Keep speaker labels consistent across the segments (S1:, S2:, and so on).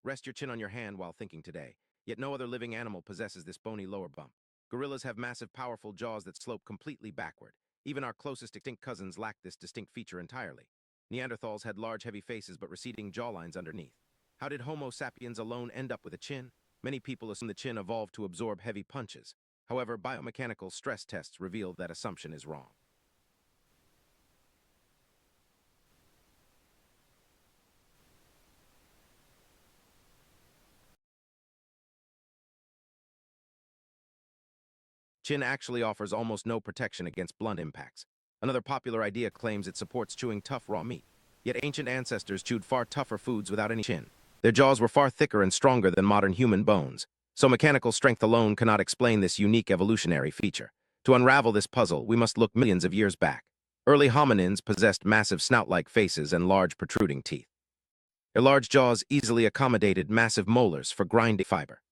S1: Rest your chin on your hand while thinking today. Yet no other living animal possesses this bony lower bump. Gorillas have massive, powerful jaws that slope completely backward. Even our closest extinct cousins lack this distinct feature entirely. Neanderthals had large, heavy faces but receding jawlines underneath. How did Homo sapiens alone end up with a chin? Many people assume the chin evolved to absorb heavy punches. However, biomechanical stress tests reveal that assumption is wrong. Chin actually offers almost no protection against blunt impacts. Another popular idea claims it supports chewing tough raw meat. Yet ancient ancestors chewed far tougher foods without any chin. Their jaws were far thicker and stronger than modern human bones. So mechanical strength alone cannot explain this unique evolutionary feature. To unravel this puzzle, we must look millions of years back. Early hominins possessed massive snout-like faces and large protruding teeth. Their large jaws easily accommodated massive molars for grinding fiber.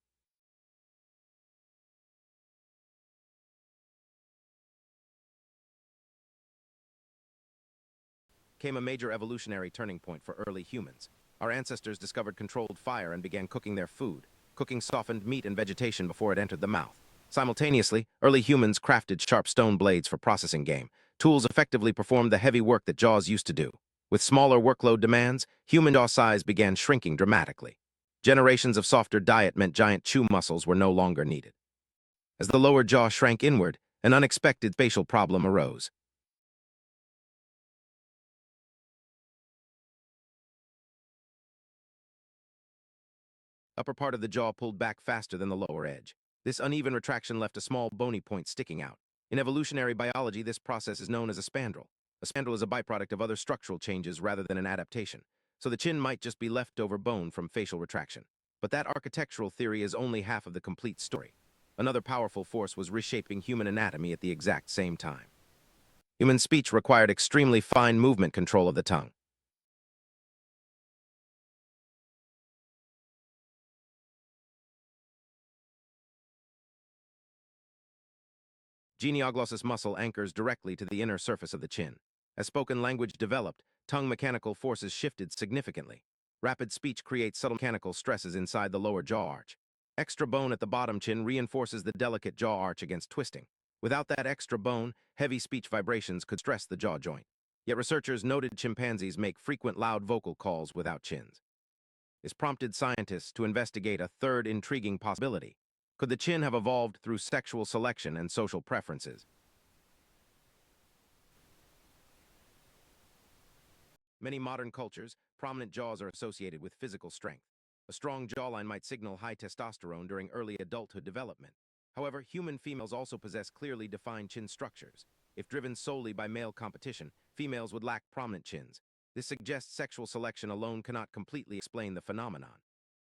S1: Came a major evolutionary turning point for early humans. Our ancestors discovered controlled fire and began cooking their food. Cooking softened meat and vegetation before it entered the mouth. Simultaneously, early humans crafted sharp stone blades for processing game. Tools effectively performed the heavy work that jaws used to do. With smaller workload demands, human jaw size began shrinking dramatically. Generations of softer diet meant giant chew muscles were no longer needed. As the lower jaw shrank inward, an unexpected spatial problem arose. Upper part of the jaw pulled back faster than the lower edge. This uneven retraction left a small bony point sticking out. In evolutionary biology, this process is known as a spandrel. A spandrel is a byproduct of other structural changes rather than an adaptation, so the chin might just be leftover bone from facial retraction. But that architectural theory is only half of the complete story. Another powerful force was reshaping human anatomy at the exact same time. Human speech required extremely fine movement control of the tongue. Genioglossus muscle anchors directly to the inner surface of the chin. As spoken language developed, tongue mechanical forces shifted significantly. Rapid speech creates subtle mechanical stresses inside the lower jaw arch. Extra bone at the bottom chin reinforces the delicate jaw arch against twisting. Without that extra bone, heavy speech vibrations could stress the jaw joint. Yet researchers noted chimpanzees make frequent loud vocal calls without chins. This prompted scientists to investigate a third intriguing possibility. Could the chin have evolved through sexual selection and social preferences? Many modern cultures, prominent jaws are associated with physical strength. A strong jawline might signal high testosterone during early adulthood development. However, human females also possess clearly defined chin structures. If driven solely by male competition, females would lack prominent chins. This suggests sexual selection alone cannot completely explain the phenomenon.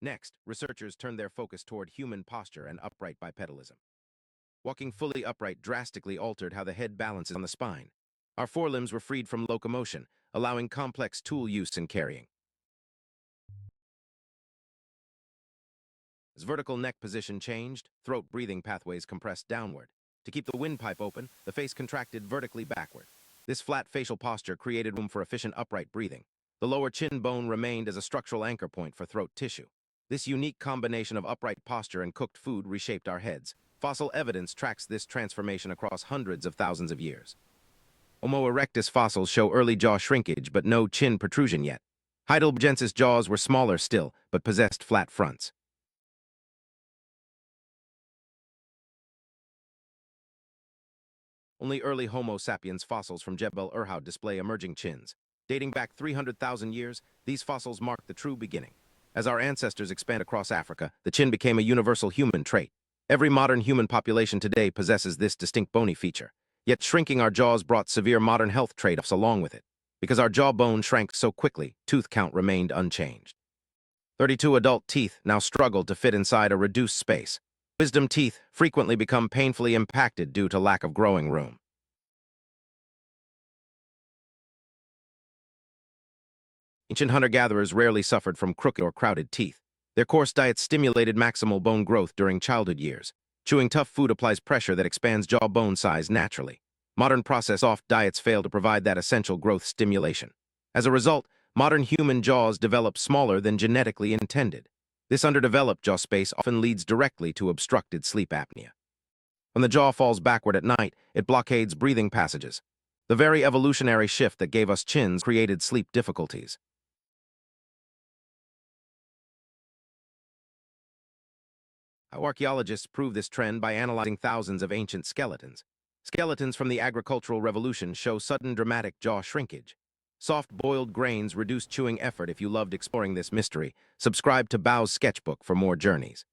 S1: Next, researchers turned their focus toward human posture and upright bipedalism. Walking fully upright drastically altered how the head balances on the spine. Our forelimbs were freed from locomotion, allowing complex tool use and carrying. As vertical neck position changed, throat breathing pathways compressed downward. To keep the windpipe open, the face contracted vertically backward. This flat facial posture created room for efficient upright breathing. The lower chin bone remained as a structural anchor point for throat tissue. This unique combination of upright posture and cooked food reshaped our heads. Fossil evidence tracks this transformation across hundreds of thousands of years. Homo erectus fossils show early jaw shrinkage but no chin protrusion yet. Heidelbergensis jaws were smaller still, but possessed flat fronts. Only early Homo sapiens fossils from Jebel Irhoud display emerging chins. Dating back 300,000 years, these fossils mark the true beginning. As our ancestors expand across Africa, the chin became a universal human trait. Every modern human population today possesses this distinct bony feature. Yet shrinking our jaws brought severe modern health trade-offs along with it. Because our jawbone shrank so quickly, tooth count remained unchanged. 32 adult teeth now struggled to fit inside a reduced space. Wisdom teeth frequently become painfully impacted due to lack of growing room. Ancient hunter-gatherers rarely suffered from crooked or crowded teeth. Their coarse diets stimulated maximal bone growth during childhood years. Chewing tough food applies pressure that expands jaw bone size naturally. Modern processed soft diets fail to provide that essential growth stimulation. As a result, modern human jaws develop smaller than genetically intended. This underdeveloped jaw space often leads directly to obstructed sleep apnea. When the jaw falls backward at night, it blockades breathing passages. The very evolutionary shift that gave us chins created sleep difficulties. How archaeologists prove this trend by analyzing thousands of ancient skeletons. Skeletons from the agricultural revolution show sudden dramatic jaw shrinkage. Soft boiled grains reduce chewing effort. If you loved exploring this mystery, subscribe to Bao's Sketchbook for more journeys.